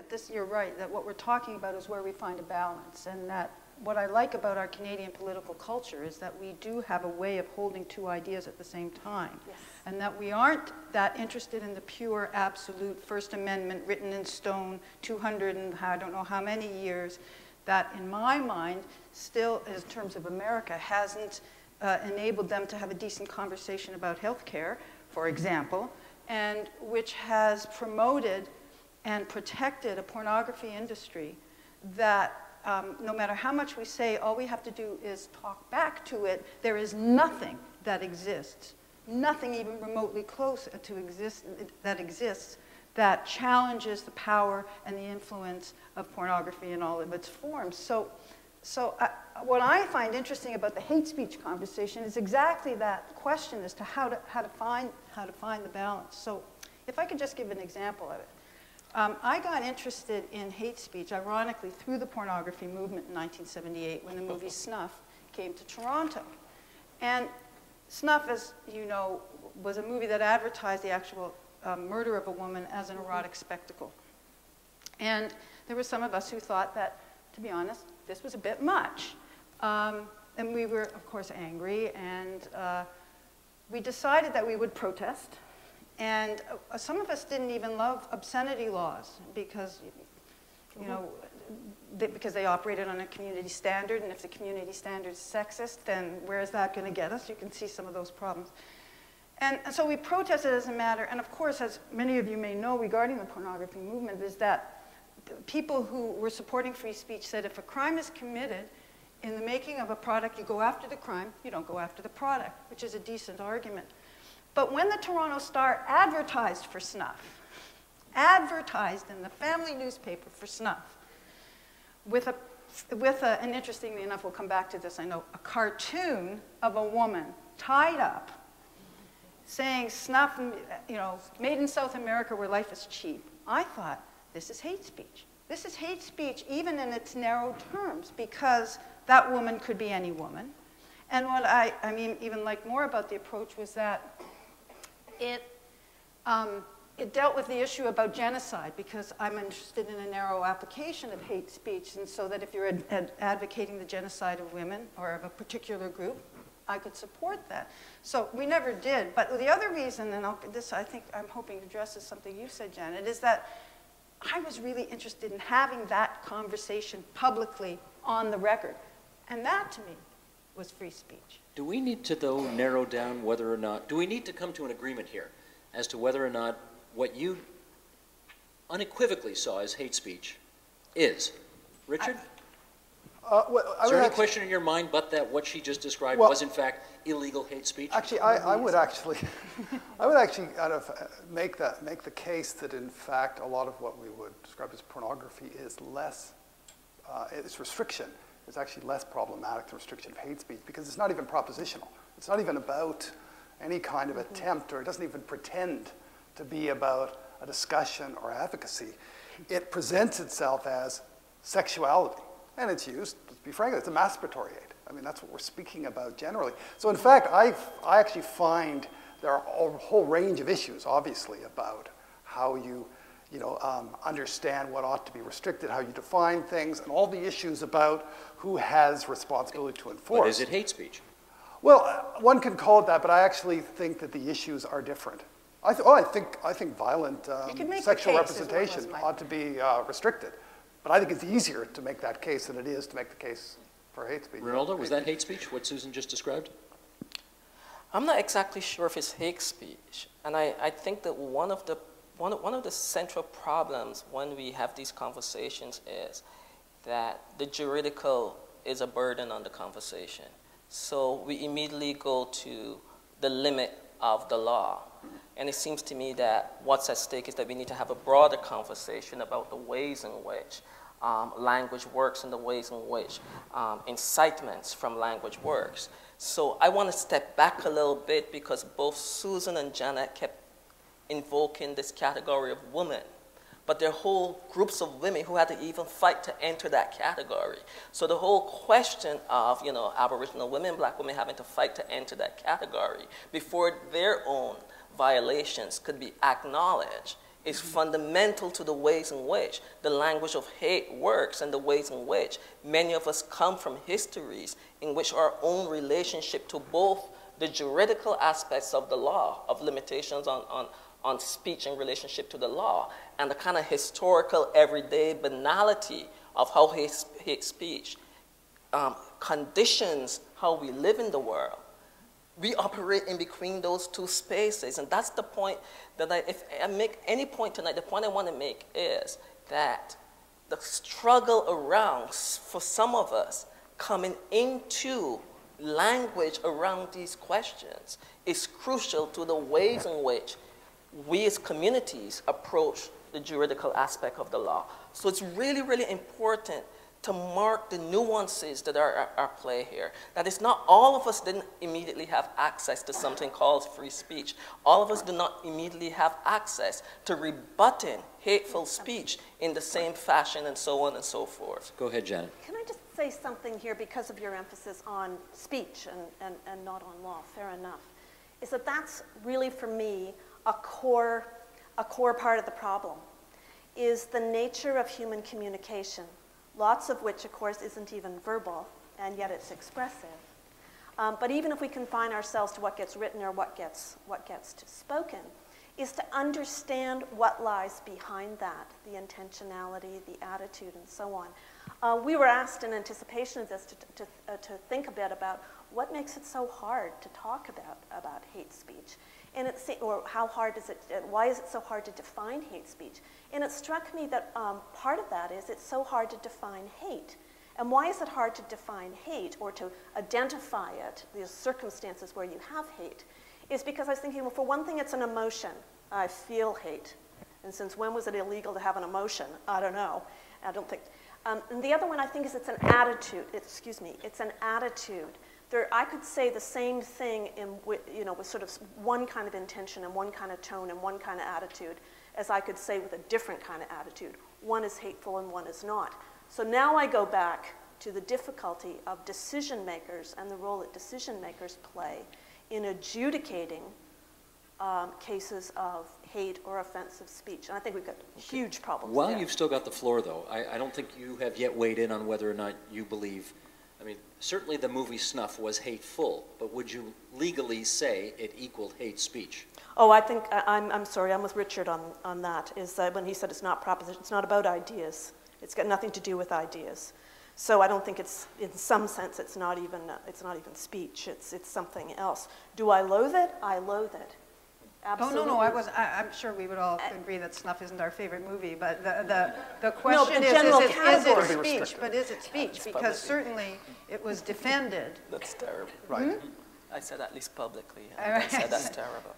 that you're right, that what we're talking about is where we find a balance, and that what I like about our Canadian political culture is that we do have a way of holding two ideas at the same time. Yes. And that we aren't that interested in the pure, absolute First Amendment written in stone, 200 and I don't know how many years, that in my mind, still, in terms of America, hasn't enabled them to have a decent conversation about health care, for example, and which has promoted and protected a pornography industry that no matter how much we say, all we have to do is talk back to it, there is nothing that exists, nothing even remotely close to exists that challenges the power and the influence of pornography in all of its forms. So what I find interesting about the hate speech conversation is exactly that question as to how to find the balance. So if I could just give an example of it. I got interested in hate speech, ironically, through the pornography movement in 1978 when the movie Snuff came to Toronto. And Snuff, as you know, was a movie that advertised the actual murder of a woman as an erotic spectacle. And there were some of us who thought that, to be honest, this was a bit much. And we were, of course, angry, and we decided that we would protest. And some of us didn't even love obscenity laws because, you know, because they operated on a community standard, and if the community standard is sexist, then where is that going to get us? You can see some of those problems. And so we protested as a matter, and of course, as many of you may know regarding the pornography movement, is that people who were supporting free speech said if a crime is committed in the making of a product, you go after the crime, you don't go after the product, which is a decent argument. But when the Toronto Star advertised for Snuff, advertised in the family newspaper for Snuff, and interestingly enough, we'll come back to this, I know, a cartoon of a woman tied up saying snuff, you know, made in South America where life is cheap. I thought, this is hate speech. This is hate speech even in its narrow terms because that woman could be any woman. And what I mean, even liked more about the approach was that it dealt with the issue about genocide because I'm interested in a narrow application of hate speech, and so that if you're advocating the genocide of women or of a particular group, I could support that. So we never did. But the other reason, and this I think I'm hoping addresses something you said, Janet, is that I was really interested in having that conversation publicly on the record. And that, to me, was free speech. Do we need to, though, narrow down whether or not, do we need to come to an agreement here as to whether or not what you unequivocally saw as hate speech is? Richard? Is there any question in your mind but that what she just described was, in fact, illegal hate speech? Actually, I would actually kind of make the case that, in fact, a lot of what we would describe as pornography is less, its restriction is actually less problematic than restriction of hate speech because it's not even propositional. It's not even about any kind of attempt, or it doesn't even pretend to be about a discussion or advocacy. It presents itself as sexuality. And it's used, let's be frank, it's a masturbatory aid. I mean, that's what we're speaking about generally. So in fact, I actually find there are a whole range of issues, obviously, about how you understand what ought to be restricted, how you define things, and all the issues about who has responsibility to enforce. But is it hate speech? Well, one can call it that, but I actually think that the issues are different. I think violent sexual representation ought to be restricted. But I think it's easier to make that case than it is to make the case for hate speech. Rinaldo, was that hate speech, what Susan just described? I'm not exactly sure if it's hate speech. And I think that one of the central problems when we have these conversations is that the juridical is a burden on the conversation. So we immediately go to the limit of the law. And it seems to me that what's at stake is that we need to have a broader conversation about the ways in which language works and the ways in which incitements from language works. So I want to step back a little bit because both Susan and Janet kept invoking this category of woman. But there are whole groups of women who had to even fight to enter that category. So the whole question of, Aboriginal women, Black women having to fight to enter that category before their own violations could be acknowledged is fundamental to the ways in which the language of hate works and the ways in which many of us come from histories in which our own relationship to both the juridical aspects of the law, of limitations on speech in relationship to the law, and the kind of historical everyday banality of how hate speech conditions how we live in the world. We operate in between those two spaces, and that's the point that if I make any point tonight, the point I want to make is that the struggle around, for some of us, coming into language around these questions is crucial to the ways in which we as communities approach the juridical aspect of the law. So it's really, really important to mark the nuances that are at play here. That it's not all of us didn't immediately have access to something called free speech. All of us do not immediately have access to rebutting hateful speech in the same fashion and so on and so forth. Go ahead, Janet. Can I just say something here because of your emphasis on speech and not on law? Fair enough. Is that that's really, for me, a core part of the problem, is the nature of human communication. Lots of which, of course, isn't even verbal, and yet it's expressive. But even if we confine ourselves to what gets written or what gets spoken, is to understand what lies behind that, the intentionality, the attitude, and so on. We were asked in anticipation of this to think a bit about what makes it so hard to talk about hate speech. And or how hard is it, why is it so hard to define hate speech? And it struck me that part of that is it's so hard to define hate. And why is it hard to define hate or to identify it, the circumstances where you have hate, is because I was thinking, well, for one thing, it's an emotion. I feel hate. And since when was it illegal to have an emotion? I don't know. I don't think. And the other one I think is it's an attitude. It's an attitude. I could say the same thing with sort of one kind of intention and one kind of tone and one kind of attitude as I could say with a different kind of attitude. One is hateful and one is not. So now I go back to the difficulty of decision makers and the role that decision makers play in adjudicating cases of hate or offensive speech. And I think we've got huge problems While there. you've still got the floor, though, I don't think you have yet weighed in on whether or not you believe, I mean, certainly the movie Snuff was hateful, but would you legally say it equaled hate speech? Oh, I think, I'm sorry, I'm with Richard on that, is that when he said it's not proposition, it's not about ideas. It's got nothing to do with ideas. So I don't think it's, in some sense, it's not even speech. It's something else. Do I loathe it? I loathe it. Absolutely. Oh, no, I'm sure we would all agree that Snuff isn't our favorite movie, but the question is it speech? But is it speech? Because certainly it was defended. That's terrible. Right. I said at least publicly. I said that's terrible.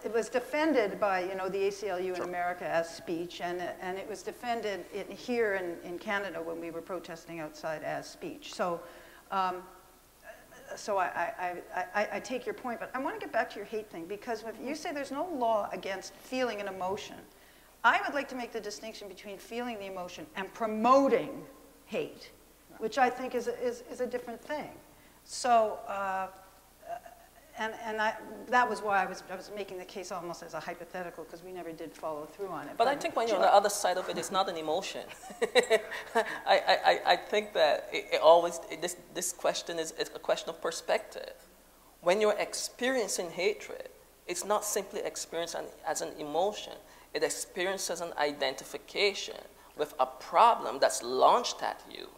It was defended by the ACLU in America as speech, and it was defended here in Canada when we were protesting outside as speech. So. So I take your point, but I want to get back to your hate thing, because if you say there's no law against feeling an emotion, I would like to make the distinction between feeling the emotion and promoting hate, which I think is a different thing. So, that was why I was making the case almost as a hypothetical, because we never did follow through on it. But I think when you're on the other side of it, it's not an emotion. I think that this question is a question of perspective. When you're experiencing hatred, it's not simply experienced as an emotion. It experiences an identification with a problem that's launched at you,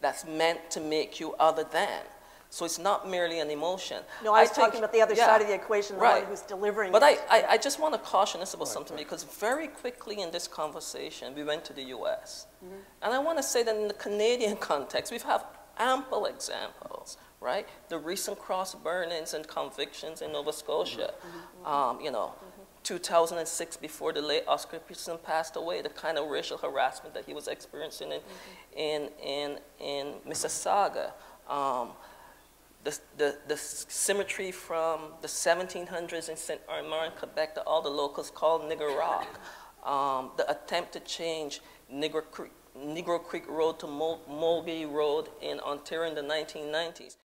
that's meant to make you other than. So it's not merely an emotion. No, I was talking about the other side of the equation, the one who's delivering but it. I just want to caution us about something, because very quickly in this conversation, we went to the US. Mm-hmm. And I want to say that in the Canadian context, we've had ample examples, right? The recent cross burnings and convictions in Nova Scotia, 2006, before the late Oscar Peterson passed away, the kind of racial harassment that he was experiencing in Mississauga. The symmetry from the 1700s in St. Armand, Quebec, that all the locals called Nigger Rock. The attempt to change Negro Creek Road to Mulgee Road in Ontario in the 1990s.